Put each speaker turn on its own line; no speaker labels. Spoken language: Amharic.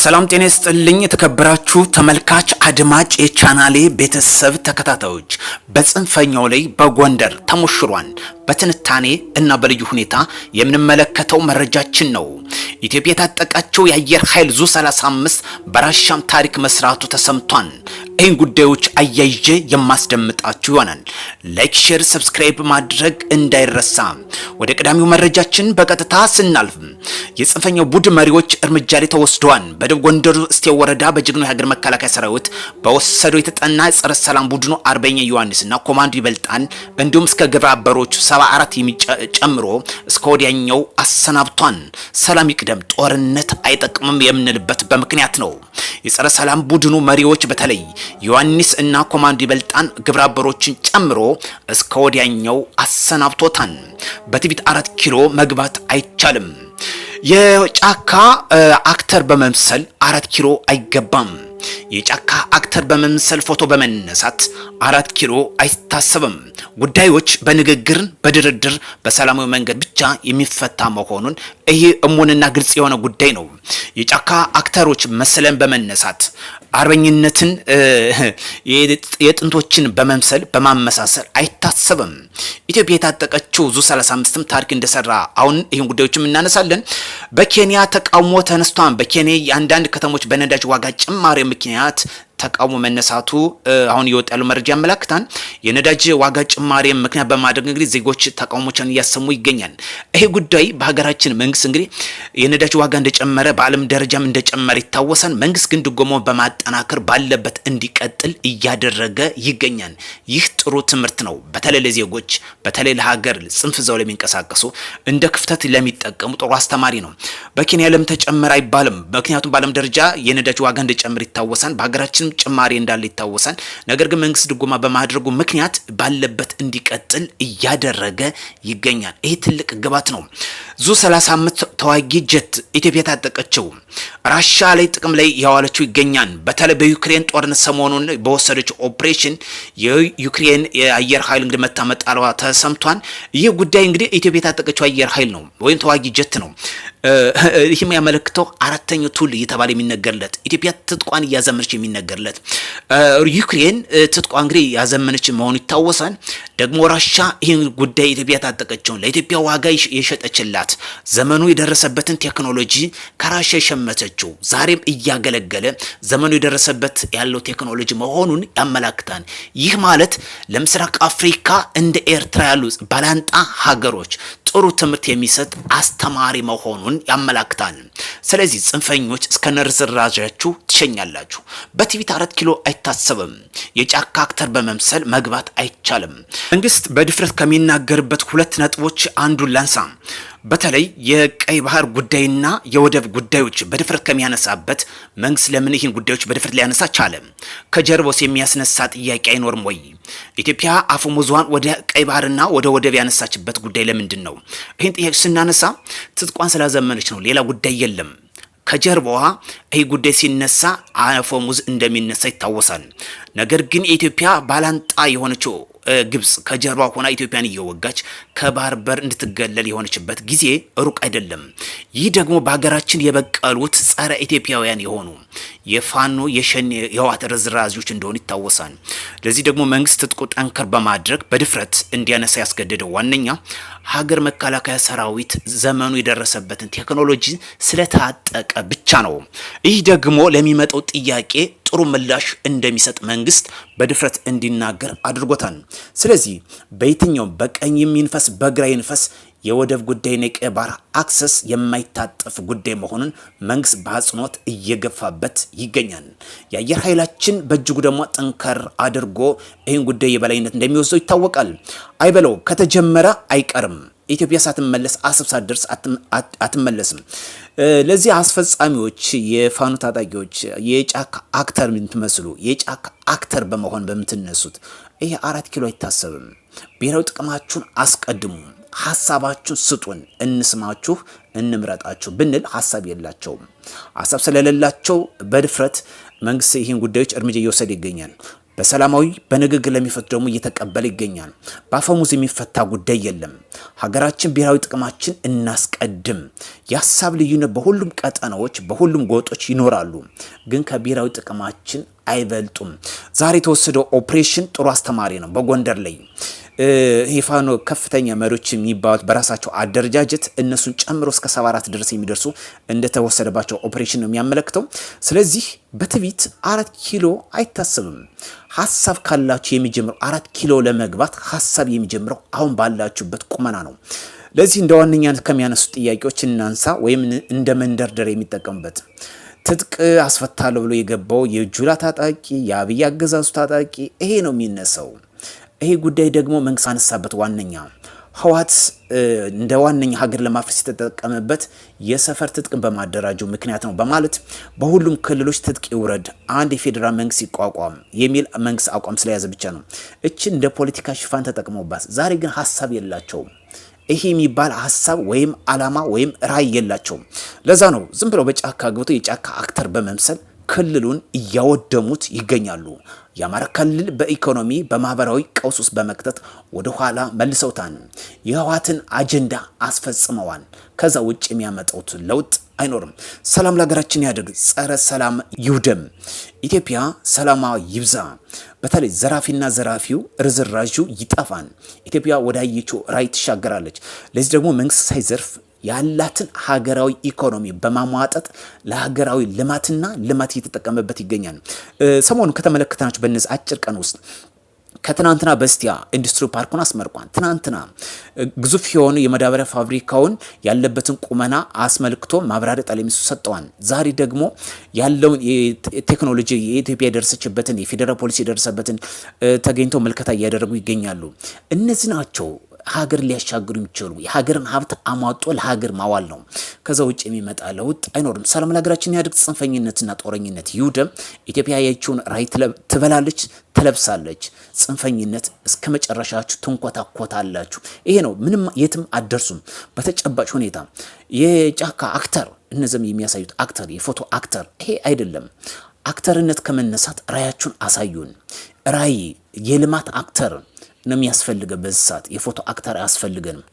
ሰላም ጤና ይስጥልኝ የተከበራችሁ ተመልካች አድማጭ የቻናሌ ቤተሰብ ተከታታዮች በጽንፈኛው ላይ በጎንደር ተሞሽሯን በትንታኔ እና በልዩ ሁኔታ የምንመለከተው መረጃችን ነው። ኢትዮጵያ የታጠቃቸው የአየር ኃይል ዙ35 በራሻም ታሪክ መስራቱ ተሰምቷል። ይህን ጉዳዮች አያይዤ የማስደምጣችሁ ይሆናል። ላይክ፣ ሼር፣ ሰብስክራይብ ማድረግ እንዳይረሳ። ወደ ቀዳሚው መረጃችን በቀጥታ ስናልፍ የጽንፈኛው ቡድን መሪዎች እርምጃ ላይ ተወስደዋል። በደቡብ ጎንደር እስቴ ወረዳ በጀግናው የሀገር መከላከያ ሰራዊት በወሰደው የተጠና ጸረ ሰላም ቡድኑ አርበኛ ዮሐንስና ኮማንዶ ይበልጣል እንዲሁም እስከ ግብረ አበሮቹ 74 የሚጨምሮ እስከ ወዲያኛው አሰናብቷን። ሰላም ይቅደም፣ ጦርነት አይጠቅምም የምንልበት በምክንያት ነው። የጸረ ሰላም ቡድኑ መሪዎች በተለይ ዮሐንስ እና ኮማንዶ ይበልጣን ግብረ አበሮችን ጨምሮ እስከ ወዲያኛው አሰናብቶታል። በትቢት 4 ኪሎ መግባት አይቻልም። የጫካ አክተር በመምሰል 4 ኪሎ አይገባም። የጫካ አክተር በመምሰል ፎቶ በመነሳት 4 ኪሎ አይታሰብም። ጉዳዮች በንግግር በድርድር በሰላማዊ መንገድ ብቻ የሚፈታ መሆኑን ይሄ እሙንና ግልጽ የሆነ ጉዳይ ነው። የጫካ አክተሮች መሰለን በመነሳት አርበኝነትን የጥንቶችን በመምሰል በማመሳሰል አይታሰብም። ኢትዮጵያ የታጠቀችው ዙ35ም ታሪክ እንደሰራ አሁን ይህን ጉዳዮችም እናነሳለን። በኬንያ ተቃውሞ ተነስቷል። በኬንያ የአንዳንድ ከተሞች በነዳጅ ዋጋ ጭማሪ ምክንያት ተቃውሞ መነሳቱ አሁን ይወጣ ያለው መረጃ ያመለክታል። የነዳጅ ዋጋ ጭማሪ ምክንያት በማድረግ እንግዲህ ዜጎች ተቃውሞችን እያሰሙ ይገኛል። ይሄ ጉዳይ በሀገራችን መንግስት እንግዲህ የነዳጅ ዋጋ እንደጨመረ በዓለም ደረጃም እንደጨመረ ይታወሳል። መንግስት ግን ድጎማውን በማጠናከር ባለበት እንዲቀጥል እያደረገ ይገኛል። ይህ ጥሩ ትምህርት ነው። በተለይ ለዜጎች በተለይ ለሀገር ጽንፍ ዘው ለሚንቀሳቀሱ እንደ ክፍተት ለሚጠቀሙ ጥሩ አስተማሪ ነው። በኬንያ ለምን ተጨመረ አይባልም። ምክንያቱም በዓለም ደረጃ የነዳጅ ዋጋ እንደጨመረ ይታወሳል። በሀገራችን ጭማሪ እንዳለ ይታወሳል። ነገር ግን መንግስት ድጎማ በማድረጉ ምክንያት ባለበት እንዲቀጥል እያደረገ ይገኛል። ይሄ ትልቅ ግባት ነው። ዙ35 ተዋጊ ጀት ኢትዮጵያ ታጠቀችው ራሻ ላይ ጥቅም ላይ ያዋለችው ይገኛል። በተለይ በዩክሬን ጦርነት ሰሞኑን በወሰደችው ኦፕሬሽን የዩክሬን የአየር ኃይል እንግዲህ መታመጣሏ ተሰምቷል። ይህ ጉዳይ እንግዲህ ኢትዮጵያ የታጠቀችው አየር ኃይል ነው ወይም ተዋጊ ጀት ነው። ይህም ያመለክተው አራተኛው ቱል እየተባለ የሚነገርለት ኢትዮጵያ ትጥቋን እያዘመነች የሚነገርለት ዩክሬን ትጥቋ እንግዲህ ያዘመነች መሆኑ ይታወሳል። ደግሞ ራሻ ይህን ጉዳይ ኢትዮጵያ ታጠቀችውን ለኢትዮጵያ ዋጋ የሸጠችላት ዘመኑ የደረሰበትን ቴክኖሎጂ ከራሻ የሸመተችው ዛሬም እያገለገለ ዘመኑ የደረሰበት ያለው ቴክኖሎጂ መሆኑን ያመላክታል። ይህ ማለት ለምስራቅ አፍሪካ እንደ ኤርትራ ያሉ ባላንጣ ሀገሮች ጥሩ ትምህርት የሚሰጥ አስተማሪ መሆኑን ያመላክታል። ስለዚህ ጽንፈኞች እስከነርዝራዣችሁ ትሸኛላችሁ። በትቢት 4 ኪሎ አይታሰብም። የጫካ አክተር በመምሰል መግባት አይቻልም። መንግስት በድፍረት ከሚናገርበት 2 ነጥቦች አንዱን ላንሳ። በተለይ የቀይ ባህር ጉዳይና የወደብ ጉዳዮች በድፍረት ከሚያነሳበት መንግስት ለምን ይህን ጉዳዮች በድፍረት ሊያነሳ ቻለ? ከጀርባውስ የሚያስነሳ ጥያቄ አይኖርም ወይ? ኢትዮጵያ አፈሙዟን ወደ ቀይ ባህርና ወደ ወደብ ያነሳችበት ጉዳይ ለምንድን ነው? ይህን ጥያቄ ስናነሳ ትጥቋን ስላዘመነች ነው። ሌላ ጉዳይ የለም። ከጀርባዋ ይህ ጉዳይ ሲነሳ አፈሙዝ እንደሚነሳ ይታወሳል። ነገር ግን የኢትዮጵያ ባላንጣ የሆነችው ግብጽ ከጀርባ ሆና ኢትዮጵያን እየወጋች ከባህር በር እንድትገለል የሆነችበት ጊዜ ሩቅ አይደለም። ይህ ደግሞ በሀገራችን የበቀሉት ጸረ ኢትዮጵያውያን የሆኑ የፋኖ የሸኔ የህወሓት ርዝራዦች እንደሆኑ ይታወሳል። ለዚህ ደግሞ መንግስት ትጥቁ ጠንከር በማድረግ በድፍረት እንዲያነሳ ያስገደደው ዋነኛ ሀገር መከላከያ ሰራዊት ዘመኑ የደረሰበትን ቴክኖሎጂ ስለታጠቀ ብቻ ነው። ይህ ደግሞ ለሚመጣው ጥያቄ ጥሩ ምላሽ እንደሚሰጥ መንግስት በድፍረት እንዲናገር አድርጎታል። ስለዚህ በየትኛው በቀኝ የሚንፈስ በግራ ይንፈስ የወደብ ጉዳይና የቀይ ባህር አክሰስ የማይታጠፍ ጉዳይ መሆኑን መንግስት በአጽንኦት እየገፋበት ይገኛል። የአየር ኃይላችን በእጅጉ ደግሞ ጠንከር አድርጎ ይህን ጉዳይ የበላይነት እንደሚወስደው ይታወቃል። አይበለው ከተጀመረ አይቀርም። ኢትዮጵያ ሳትመለስ አሰብ ሳትደርስ አትመለስም። ለዚህ አስፈጻሚዎች የፋኖ ታጣቂዎች የጫካ አክተር የምትመስሉ የጫካ አክተር በመሆን በምትነሱት ይሄ 4 ኪሎ አይታሰብም። ብሔራዊ ጥቅማችሁን አስቀድሙ። ሐሳባችሁን ስጡን፣ እንስማችሁ፣ እንምረጣችሁ ብንል ሐሳብ የላቸውም። ሐሳብ ስለሌላቸው በድፍረት መንግስት ይህን ጉዳዮች እርምጃ እየወሰደ ይገኛል። በሰላማዊ በንግግር ለሚፈቱ ደግሞ እየተቀበለ ይገኛል። በአፈሙዝ የሚፈታ ጉዳይ የለም። ሀገራችን ብሔራዊ ጥቅማችን እናስቀድም። የሀሳብ ልዩነት በሁሉም ቀጠናዎች በሁሉም ጎጦች ይኖራሉ፣ ግን ከብሔራዊ ጥቅማችን አይበልጡም። ዛሬ የተወሰደው ኦፕሬሽን ጥሩ አስተማሪ ነው። በጎንደር ላይ የፋኖ ከፍተኛ መሪዎች የሚባሉት በራሳቸው አደረጃጀት እነሱን ጨምሮ እስከ 74 ድረስ የሚደርሱ እንደተወሰደባቸው ኦፕሬሽን ነው የሚያመለክተው። ስለዚህ በትዕቢት 4 ኪሎ አይታሰብም። ሀሳብ ካላችሁ የሚጀምረው 4 ኪሎ ለመግባት ሀሳብ የሚጀምረው አሁን ባላችሁበት ቁመና ነው። ለዚህ እንደ ዋነኛነት ከሚያነሱ ጥያቄዎች እናንሳ፣ ወይም እንደ መንደርደር የሚጠቀሙበት ትጥቅ አስፈታለሁ ብሎ የገባው የጁላ ታጣቂ የአብይ አገዛዙ ታጣቂ ይሄ ነው የሚነሳው። ይሄ ጉዳይ ደግሞ መንግስት አነሳበት። ዋነኛ ህወሓት እንደ ዋነኛ ሀገር ለማፍረስ የተጠቀመበት የሰፈር ትጥቅን በማደራጀው ምክንያት ነው በማለት በሁሉም ክልሎች ትጥቅ ይውረድ፣ አንድ የፌዴራል መንግስት ይቋቋም የሚል መንግስት አቋም ስለያዘ ብቻ ነው እችን እንደ ፖለቲካ ሽፋን ተጠቅመውባት። ዛሬ ግን ሀሳብ የላቸውም። ይሄ የሚባል ሀሳብ ወይም አላማ ወይም ራዕይ የላቸውም። ለዛ ነው ዝም ብለው በጫካ ገብቶ የጫካ አክተር በመምሰል ክልሉን እያወደሙት ይገኛሉ። የአማራ ክልል በኢኮኖሚ በማህበራዊ ቀውስ ውስጥ በመክተት ወደ ኋላ መልሰውታል። የህወሓትን አጀንዳ አስፈጽመዋል። ከዛ ውጭ የሚያመጣውት ለውጥ አይኖርም። ሰላም ለሀገራችን ያድርግ፣ ጸረ ሰላም ይውደም። ኢትዮጵያ ሰላማ ይብዛ። በተለይ ዘራፊና ዘራፊው ርዝራዡ ይጠፋን። ኢትዮጵያ ወዳየችው ራዕይ ትሻገራለች። ለዚህ ደግሞ መንግስት ሳይዘርፍ ያላትን ሀገራዊ ኢኮኖሚ በማሟጠጥ ለሀገራዊ ልማትና ልማት እየተጠቀመበት ይገኛል። ሰሞኑ ከተመለከተናቸው በነዚህ አጭር ቀን ውስጥ ከትናንትና በስቲያ ኢንዱስትሪ ፓርኩን አስመርቋል። ትናንትና ግዙፍ የሆኑ የመዳበሪያ ፋብሪካውን ያለበትን ቁመና አስመልክቶ ማብራሪያ ጠቅላይ ሚኒስትሩ ሰጥተዋል። ዛሬ ደግሞ ያለውን ቴክኖሎጂ የኢትዮጵያ የደረሰችበትን የፌዴራል ፖሊሲ የደረሰበትን ተገኝተው መልከታ እያደረጉ ይገኛሉ። እነዚህ ናቸው ሀገር ሊያሻግሩ የሚችሉ። የሀገርን ሀብት አሟጦ ለሀገር ማዋል ነው። ከዛ ውጭ የሚመጣ ለውጥ አይኖርም። ሰላም ለሀገራችን ያድርግ። ጽንፈኝነትና ጦረኝነት ይውደም። ኢትዮጵያ ያየችውን ራዕይ ትበላለች፣ ትለብሳለች። ጽንፈኝነት እስከ መጨረሻችሁ ትንኮታኮታላችሁ። ይሄ ነው። ምንም የትም አደርሱም። በተጨባጭ ሁኔታ የጫካ አክተር እነዚህም የሚያሳዩት አክተር የፎቶ አክተር ይሄ አይደለም። አክተርነት ከመነሳት ራዕያችሁን አሳዩን። ራዕይ የልማት አክተር ነው የሚያስፈልገው። በዚህ ሰዓት የፎቶ አክተር አያስፈልገንም።